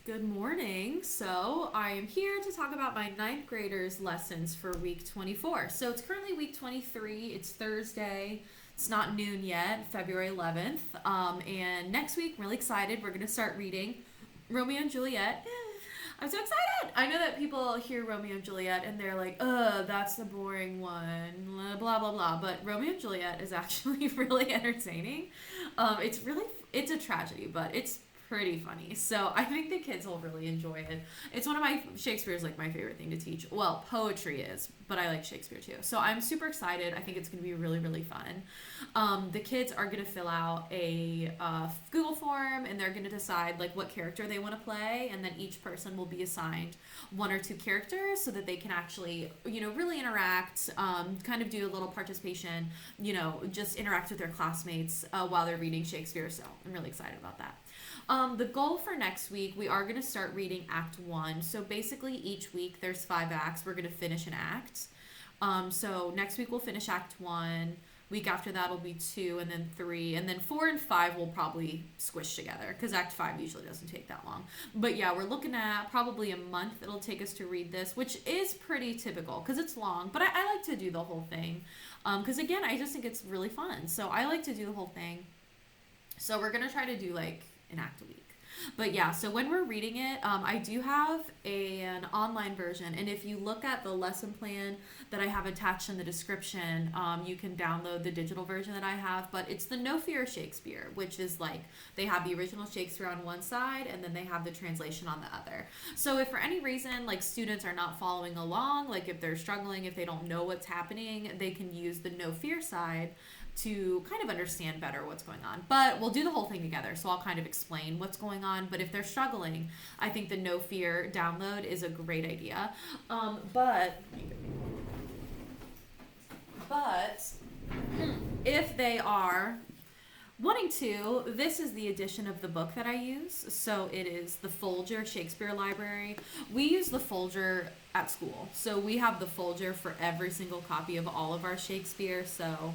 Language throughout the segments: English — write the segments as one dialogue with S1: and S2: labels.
S1: Good morning. So I am here to talk about my ninth graders' lessons for week 24. So it's currently week 23. It's Thursday. It's not noon yet, February 11th. And next week, I'm really excited. We're going to start reading Romeo and Juliet. I'm so excited! I know that people hear Romeo and Juliet and they're like, that's the boring one, blah, blah, blah. But Romeo and Juliet is actually really entertaining. It's a tragedy, but it's pretty funny. So I think the kids will really enjoy it. It's one of Shakespeare's like my favorite thing to teach. Well, poetry is, but I like Shakespeare too. So I'm super excited. I think it's going to be really, really fun. The kids are going to fill out a Google form and they're going to decide like what character they want to play. And then each person will be assigned one or two characters so that they can actually, really interact, kind of do a little participation, just interact with their classmates while they're reading Shakespeare. So I'm really excited about that. The goal for next week, we are going to start reading Act 1. So basically each week there's 5 acts. We're going to finish an act. So next week we'll finish Act 1. Week after that will be 2 and then 3. And then 4 and 5 will probably squish together because Act 5 usually doesn't take that long. But yeah, we're looking at probably a month it'll take us to read this, which is pretty typical because it's long. But I like to do the whole thing because, again, I just think it's really fun. So I like to do the whole thing. So we're going to try to do like an act a week. But yeah, so when we're reading it, I do have an online version. And if you look at the lesson plan that I have attached in the description, you can download the digital version that I have. But it's the No Fear Shakespeare, which is like they have the original Shakespeare on one side and then they have the translation on the other. So if for any reason like students are not following along, like if they're struggling, if they don't know what's happening, they can use the No Fear side to kind of understand better what's going on. But we'll do the whole thing together, so I'll kind of explain what's going on. But if they're struggling, I think the No Fear download is a great idea. But if they are wanting to, this is the edition of the book that I use. So it is the Folger Shakespeare Library. We use the Folger at school. So we have the Folger for every single copy of all of our Shakespeare. So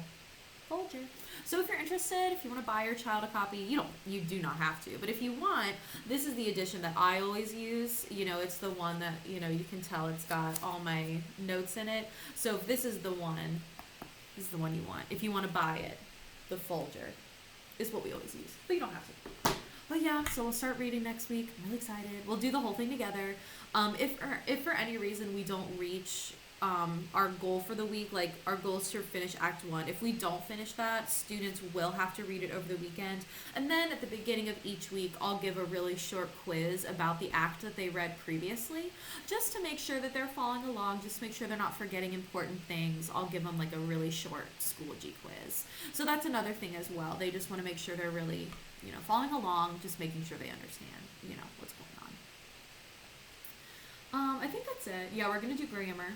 S1: Folger. So if you're interested, if you want to buy your child a copy, you do not have to. But if you want, this is the edition that I always use. It's the one that, you can tell it's got all my notes in it. So if this is the one you want. If you want to buy it, the Folger is what we always use. But you don't have to. But yeah, so we'll start reading next week. I'm really excited. We'll do the whole thing together. If for any reason we don't reach our goal for the week, like our goal is to finish Act 1. If we don't finish that, students will have to read it over the weekend. And then at the beginning of each week, I'll give a really short quiz about the act that they read previously, just to make sure that they're following along, just make sure they're not forgetting important things. I'll give them like a really short Schoology quiz. So that's another thing as well. They just want to make sure they're really, following along, just making sure they understand, what's going on. I think that's it. Yeah, we're going to do grammar.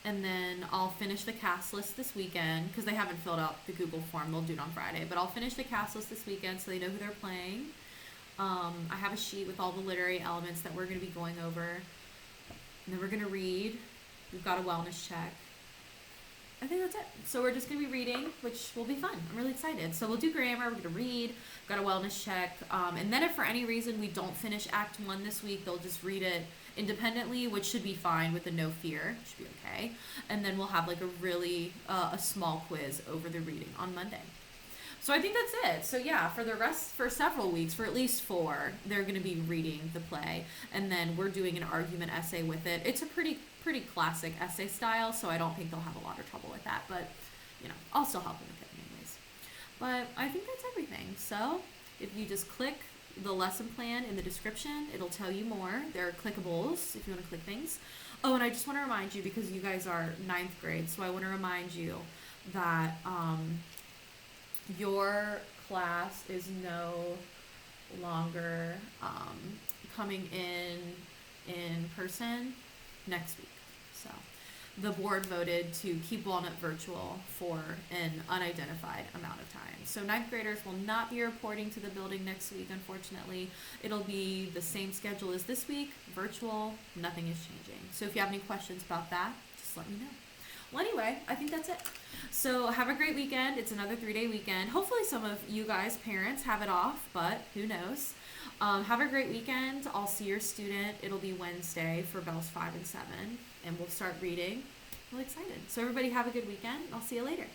S1: And then I'll finish the cast list this weekend because they haven't filled out the Google form. They'll do it on Friday. But I'll finish the cast list this weekend so they know who they're playing. I have a sheet with all the literary elements that we're going to be going over. And then we're going to read. We've got a wellness check. I think that's it. So we're just going to be reading, which will be fun. I'm really excited. So we'll do grammar. We're going to read. Got a wellness check. And then if for any reason we don't finish Act 1 this week, they'll just read it independently, which should be fine with the No Fear. Should be okay. And then we'll have like a really a small quiz over the reading on Monday. So I think that's it. So yeah, for several weeks, for at least 4, they're going to be reading the play, and then we're doing an argument essay with it. It's a pretty classic essay style, so I don't think they'll have a lot of trouble with that. But I'll still help them with it anyways. But I think that's everything. So if you just click the lesson plan in the description, it'll tell you more. There are clickables if you want to click things. Oh, and I just want to remind you, because you guys are 9th grade, so I want to remind you that your class is no longer coming in person next week. So the board voted to keep Walnut virtual for an unidentified amount of time. So 9th graders will not be reporting to the building next week, unfortunately. It'll be the same schedule as this week, virtual, nothing is changing. So if you have any questions about that, just let me know. Well, anyway, I think that's it. So have a great weekend. It's another 3-day weekend. Hopefully some of you guys, parents, have it off, but who knows? Have a great weekend. I'll see your student. It'll be Wednesday for bells 5 and 7, and we'll start reading. I'm really excited. So everybody have a good weekend. I'll see you later.